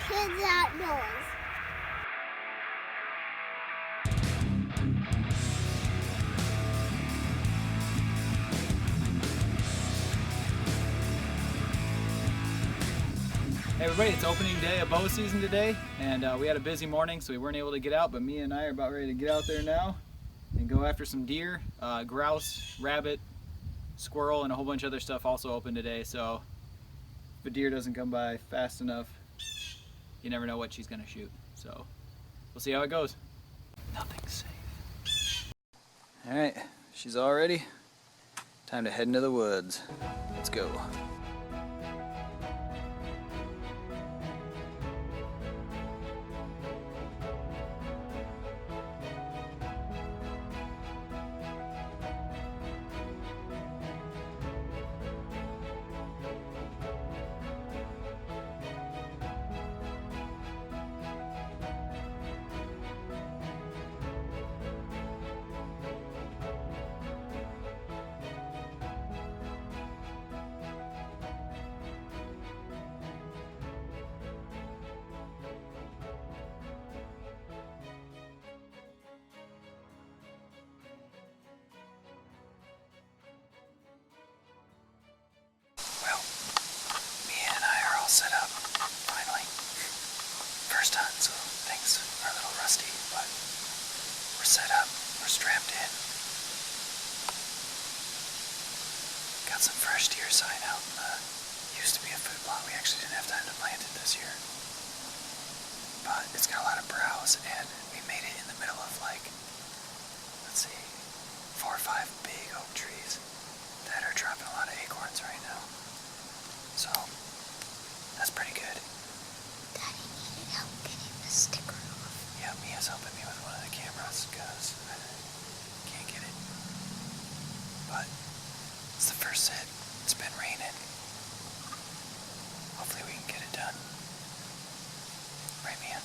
Kids outdoors. Hey everybody, it's opening day of bow season today, and we had a busy morning so we weren't able to get out, but me and I are about ready to get out there now and go after some deer, grouse, rabbit, squirrel, and a whole bunch of other stuff also open today. So if a deer doesn't come by fast enough, you never know what she's gonna shoot. So we'll see how it goes. Nothing's safe. All right, she's all ready. Time to head into the woods. Let's go. Set up, finally. First hunt, so things are a little rusty, but we're set up, we're strapped in. Got some fresh deer sign out in the, used to be a food plot. We actually didn't have time to plant it this year. But it's got a lot of browse, and we made it in the middle of like, let's see, 4 or 5 big oak trees that are dropping a lot of acorns right now. So that's pretty good. Daddy needed help getting the sticker off. Yeah, Mia's helping me with one of the cameras because I can't get it. But it's the first set. It's been raining. Hopefully we can get it done. Right, Mia?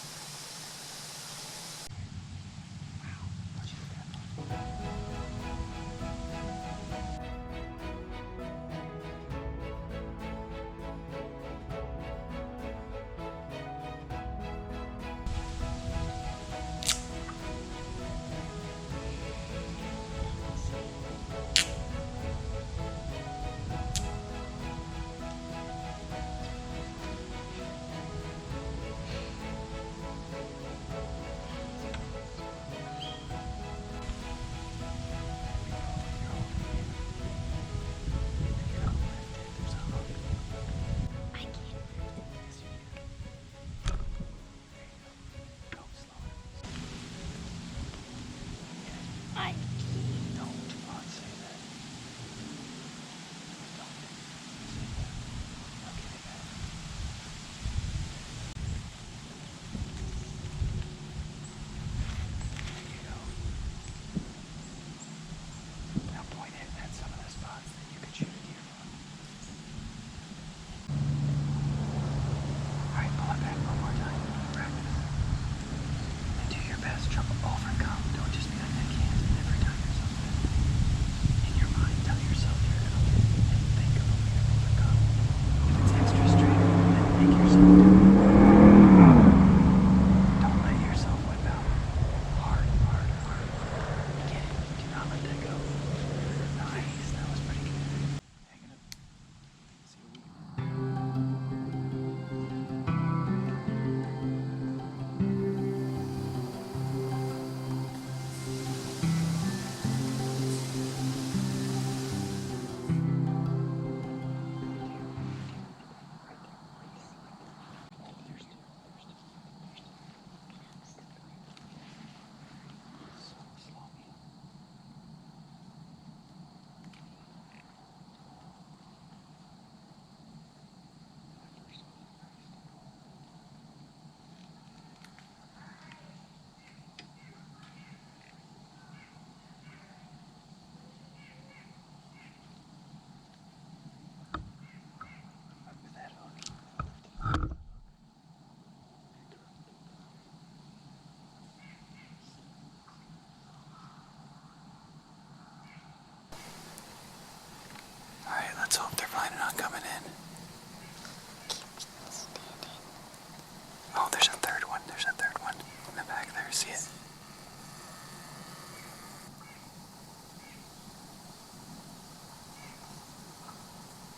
Oh, there's a third one. There's a third one in the back there. See it?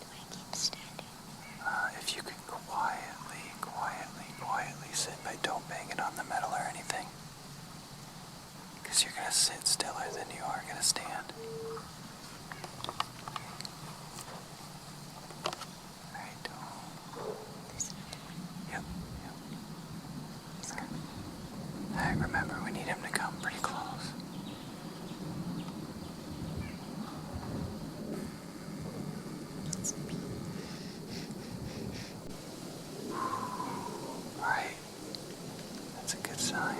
Do I keep standing? If you can quietly sit, but don't bang it on the metal or anything. Because you're gonna sit stiller than you are gonna stand. Alright, Yep. He's coming. Alright, remember, we need him to come pretty close. Alright, that's a good sign.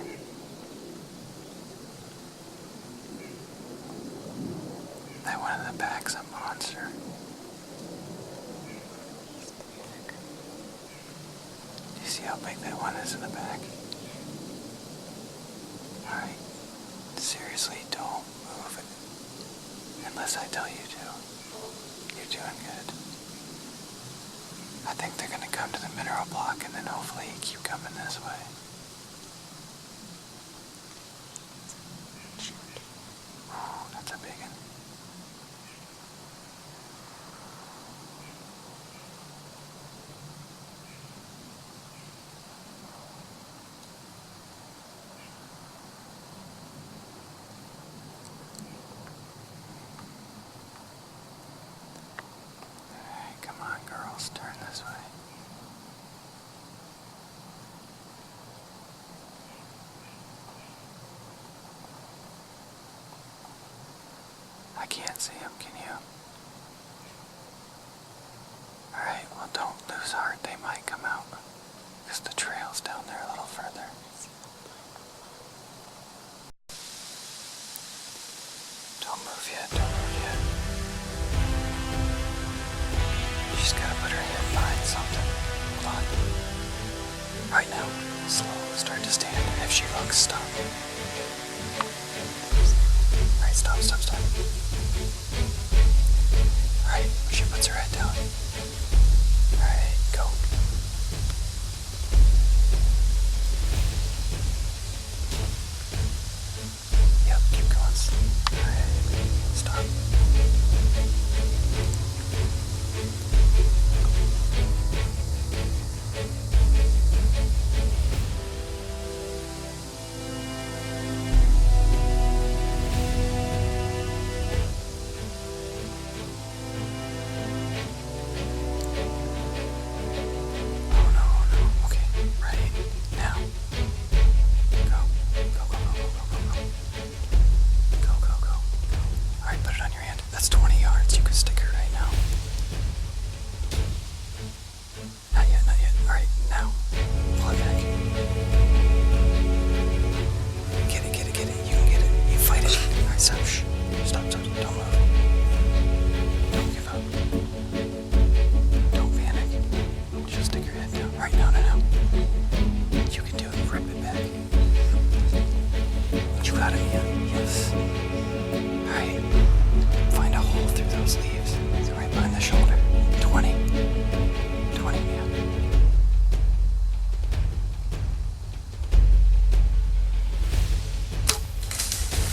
That one in the back's a monster. Do you see how big that one is in the back? Alright, seriously, don't move it unless I tell you to. You're doing good. I think they're gonna come to the mineral block and then hopefully keep coming this way. Ooh, that's a big one. Alright, come on girls, turn this way. I can't see him, can you? Alright, well don't lose heart, they might come out. Because the trail's down there a little further. Don't move yet, don't move yet. She's gotta put her head behind something. Hold on. Right now, slow, start to stand. If she looks, stop. Alright, stop. Alright, she puts her head down. Alright, go. Yep, keep going. Alright, stop. Oh no. Okay, ready? Now. Go. Go. Alright, put it on your hand. That's 20 yards. You can stick her right now. Not yet. Alright, now. Pull it back. Get it. You can get it. You fight it. Alright, stop. Shh. Stop. Don't move. Don't give up. Don't panic. Just stick your head down. Right now. You can do it. Rip it back. You got it, Mia. Yes. Alright. Find a hole through those leaves. It's right behind the shoulder. 20, Mia.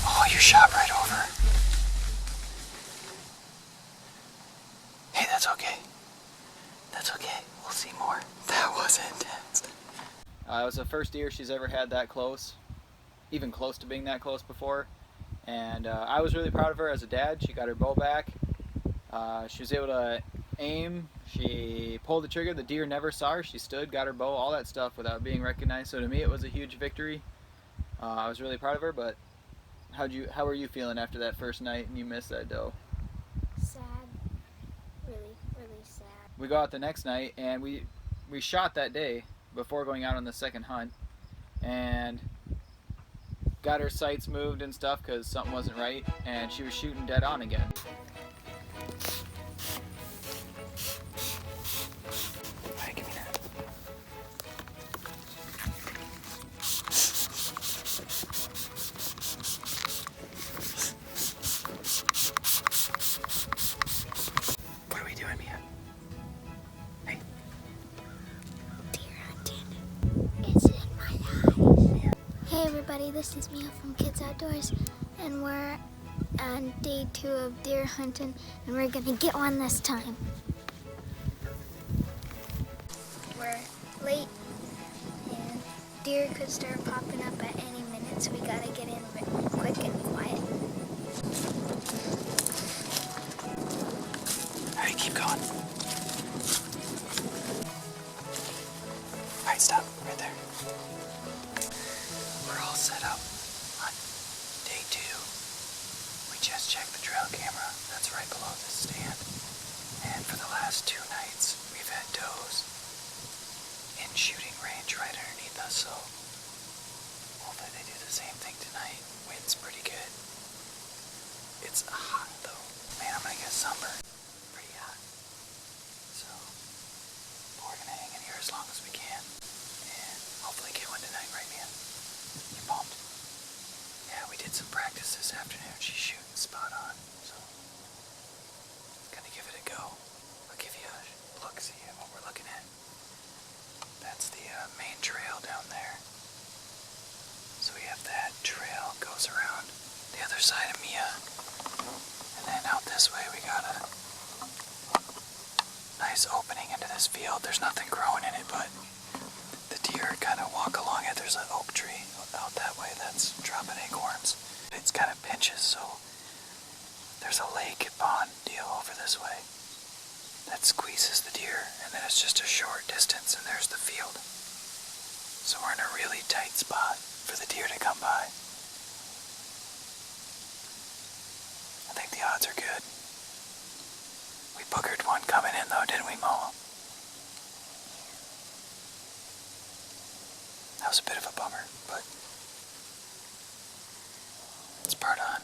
Oh, you shot right over. Hey, that's okay. We'll see more. That was intense. It was the first deer she's ever had that close, even close to being that close before. And I was really proud of her as a dad. She got her bow back. She was able to aim. She pulled the trigger. The deer never saw her. She stood, got her bow, all that stuff without being recognized. So to me, it was a huge victory. I was really proud of her. But how were you feeling after that first night and you missed that doe? Sad. Really sad. We go out the next night and we shot that day before going out on the second hunt, and got her sights moved and stuff because something wasn't right, and she was shooting dead on again. Alright, give me that. What are we doing, Mia? Hey. Deer hunting. It's Hey everybody, this is Mia from Kids Outdoors, and we're on day 2 of deer hunting, and we're gonna get one this time. We're late, and deer could start popping up at any minute, so we gotta get in quick and quiet. Alright, keep going. Alright, stop. Right there. We're all set up on day 2. We just checked the trail camera. That's right below this stand. And for the last 2 nights, we've had does in shooting range right underneath us, so hopefully they do the same thing tonight. Wind's pretty good. It's hot though. Man, I'm gonna get sunburned. Pretty hot. So we're gonna hang in here as long as we can and hopefully get one tonight, right, man? You pumped? Yeah, we did some practice this afternoon. She's shooting spot on, so gonna give it a go. I'll give you a look-see at what we're looking at. That's the main trail down there. So we have that trail goes around the other side of Mia, and then out this way we got a nice opening into this field. There's nothing growing in it, but the deer kind of walk along it. There's an oak tree out that way that's dropping acorns. It's kind of pinches, so there's a lake pond deal over this way that squeezes the deer, and then it's just a short distance and there's the field. So we're in a really tight spot for the deer to come by. I think the odds are good. We boogered one coming in though, didn't we, Mo? That was a bit of a bummer, but it's part on.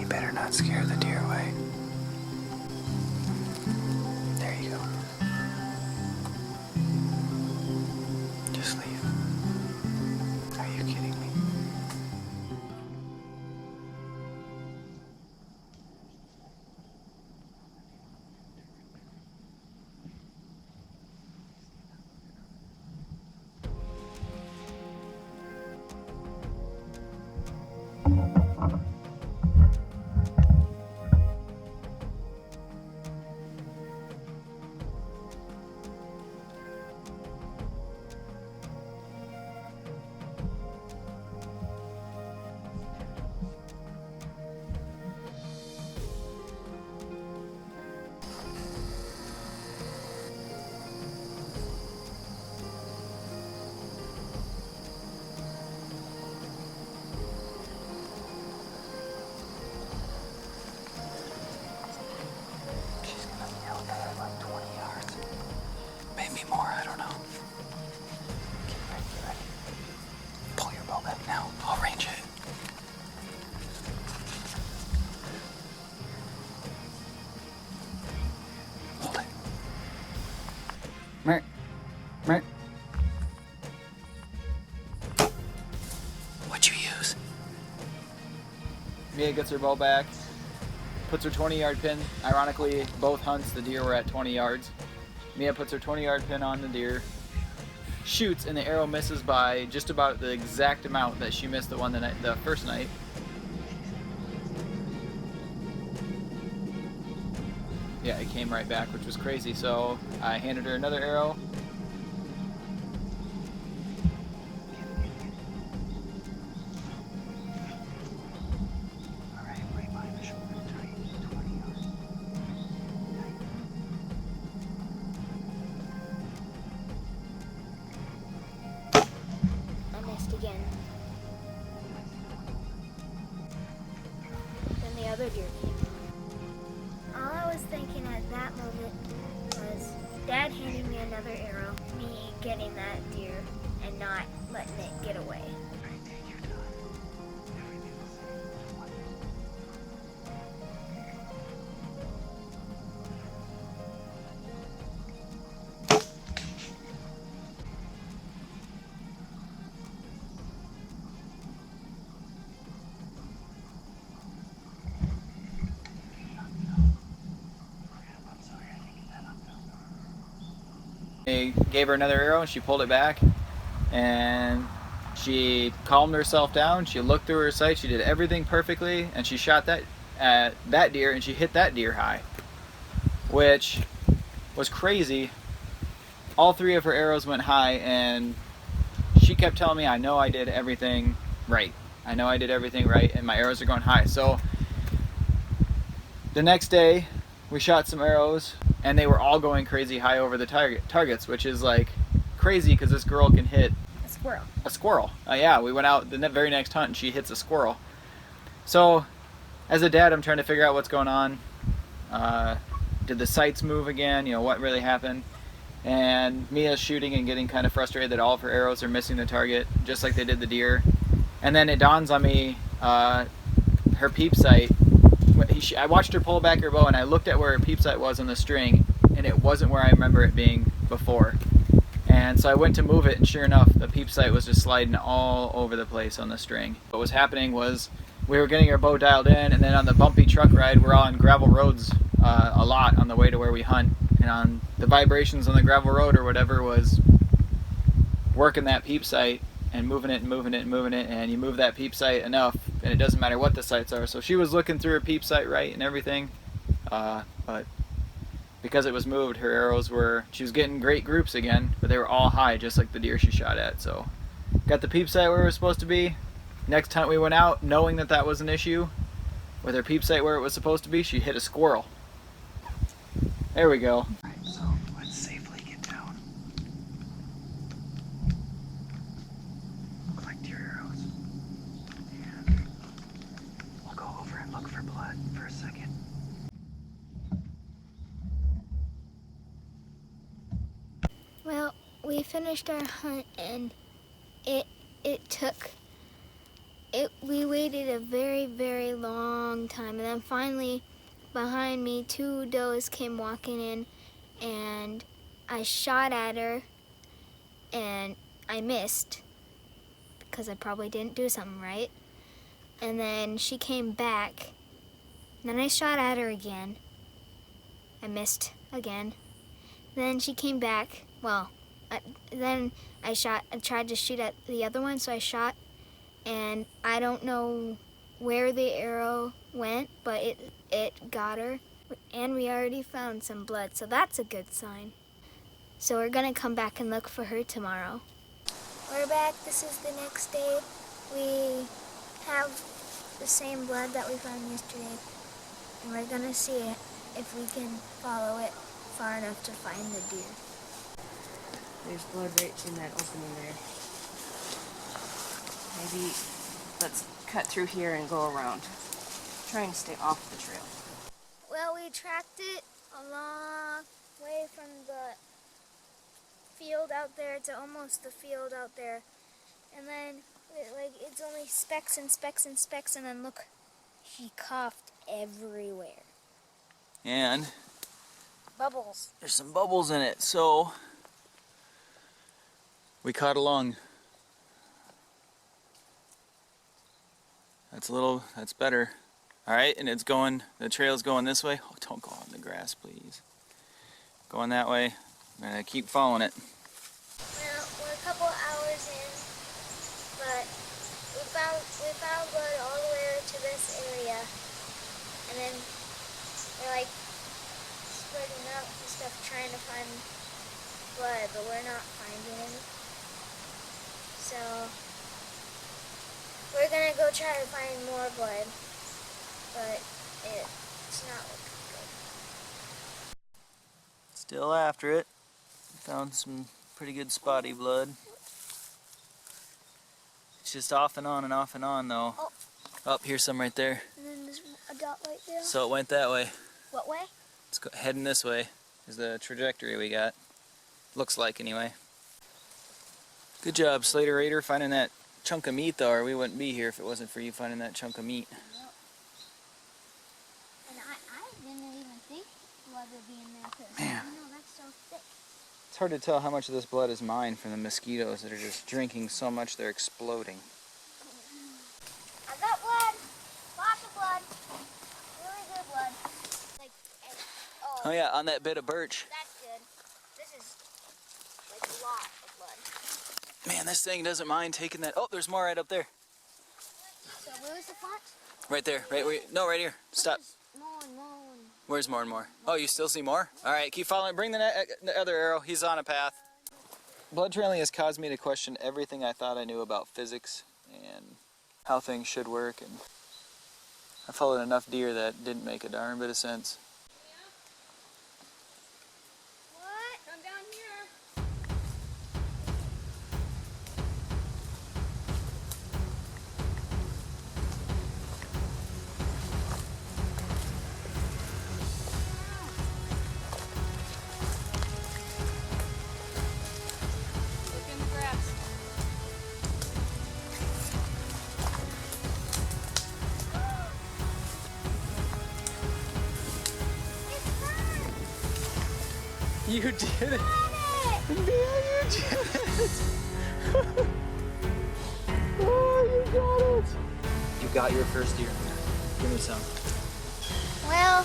You better not scare the deer away. There you go. Just leave. Are you kidding me? She's gonna yell at like 20 yards. Maybe more, I don't know. Get ready, get ready. Pull your bow back now. I'll range it. Hold it. Mert. Mert. What'd you use? Mia gets her bow back, puts her 20-yard pin. Ironically, both hunts, the deer were at 20 yards. Mia puts her 20-yard pin on the deer, shoots, and the arrow misses by just about the exact amount that she missed the first night. Yeah, it came right back, which was crazy. So I handed her another arrow. I missed again. Then the other deer came. All I was thinking at that moment was Dad handing me another arrow, me getting that deer, and not letting it get away. They gave her another arrow and she pulled it back, and she calmed herself down. She looked through her sight. She did everything perfectly, and she shot that deer, and she hit that deer high, which was crazy. All 3 of her arrows went high, and she kept telling me, I know I did everything right. I know I did everything right, and my arrows are going high. So the next day, we shot some arrows, and they were all going crazy high over the targets, which is like crazy because this girl can hit a squirrel. Yeah, we went out the very next hunt and she hits a squirrel. So as a dad, I'm trying to figure out what's going on. Did the sights move again? You know, what really happened? And Mia's shooting and getting kind of frustrated that all of her arrows are missing the target, just like they did the deer. And then it dawns on me, her peep sight. I watched her pull back her bow, and I looked at where her peep sight was on the string, and it wasn't where I remember it being before. And so I went to move it, and sure enough, the peep sight was just sliding all over the place on the string. What was happening was we were getting our bow dialed in, and then on the bumpy truck ride, we're on gravel roads a lot on the way to where we hunt. And on the vibrations on the gravel road or whatever was working that peep sight and moving it and moving it and moving it, and you move that peep sight enough and it doesn't matter what the sights are. So she was looking through her peep sight right and everything, but because it was moved, her arrows she was getting great groups again, but they were all high just like the deer she shot at. So got the peep sight where it was supposed to be. Next hunt we went out knowing that that was an issue. With her peep sight where it was supposed to be, she hit a squirrel. There we go. Alright, so let's safely get down. Collect your arrows. And we'll go over and look for blood for a second. Well, we finished our hunt, and we waited a very, very long time, and then finally behind me 2 does came walking in, and I shot at her and I missed because I probably didn't do something right. And then she came back, and then I shot at her again. I missed again. Then she came back. Well, then I tried to shoot at the other one, so I shot, and I don't know where the arrow went, but it got her, and we already found some blood, so that's a good sign. So we're gonna come back and look for her tomorrow. We're back. This is the next day. We have the same blood that we found yesterday, and we're gonna see if we can follow it far enough to find the deer. There's blood right in that opening there. Maybe let's cut through here and go around. Try and stay off the trail. Well, we tracked it a long way from the field out there to almost the field out there. And then, it's only specks and specks and specks, and then look, she coughed everywhere. And Bubbles. there's some bubbles in it, so we caught along. That's better. All right, and the trail's going this way. Oh, don't go out in the grass, please. Going that way. I'm gonna keep following it. Well, we're a couple hours in, but we found blood all the way to this area, and then we're spreading out and stuff trying to find blood, but we're not finding any. So we're gonna go try to find more blood, but it's not looking good. Still after it. Found some pretty good spotty blood. It's just off and on though. Oh. Oh, here's some right there. And then there's a dot right there. So it went that way. What way? It's heading this way is the trajectory we got. Looks like anyway. Good job, Slater Raider, finding that chunk of meat though, or we wouldn't be here if it wasn't for you finding that chunk of meat. Yep. And I didn't even think blood would be in there, because that's so thick. It's hard to tell how much of this blood is mine from the mosquitoes that are just drinking so much they're exploding. I got blood. Lots of blood. Really good blood. Oh yeah, on that bit of birch. That's good. This is Man, this thing doesn't mind taking that. Oh, there's more right up there. So where's the font? Right there. Right where no, right here. Stop. More. Where's more and more? Oh, you still see more? All right, keep following. Bring the other arrow. He's on a path. Blood trailing has caused me to question everything I thought I knew about physics and how things should work, and I followed enough deer that didn't make a darn bit of sense. What? Come down here. Look in the grass. You did it! Yeah, you did it! Oh, you got it! You got your first deer. Give me some. Well,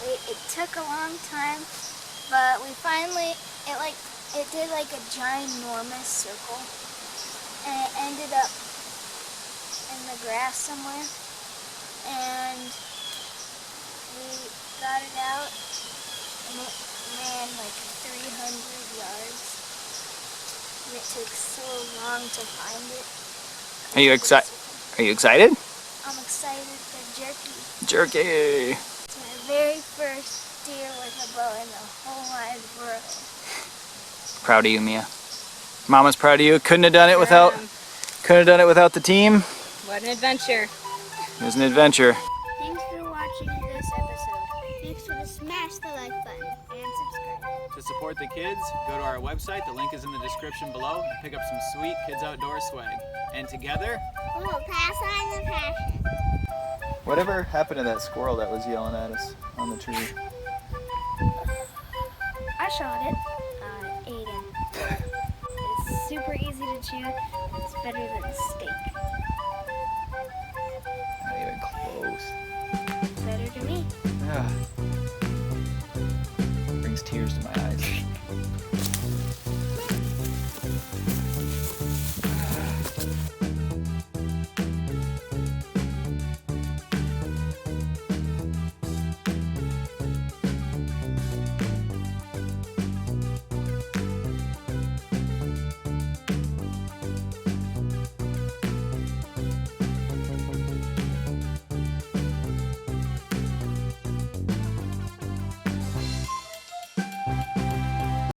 it took a long time, but we finally, it did like a ginormous circle, and it ended up in the grass somewhere, and we got it out, and it ran like 300 yards, and it took so long to find it. Are you excited? Are you excited? I'm excited for jerky. Jerky! It's my very first deer with a bow in the whole wide world. Proud of you, Mia. Mama's proud of you. Couldn't have done it without the team. What an adventure. It was an adventure. Thanks for watching this episode. Make sure to smash the like button and subscribe. To support the kids, go to our website. The link is in the description below. And pick up some sweet Kids Outdoor swag. And together, We'll pass on the passion. whatever happened to that squirrel that was yelling at us on the tree? I shot it. Ate it. It's super easy to chew. It's better than steak.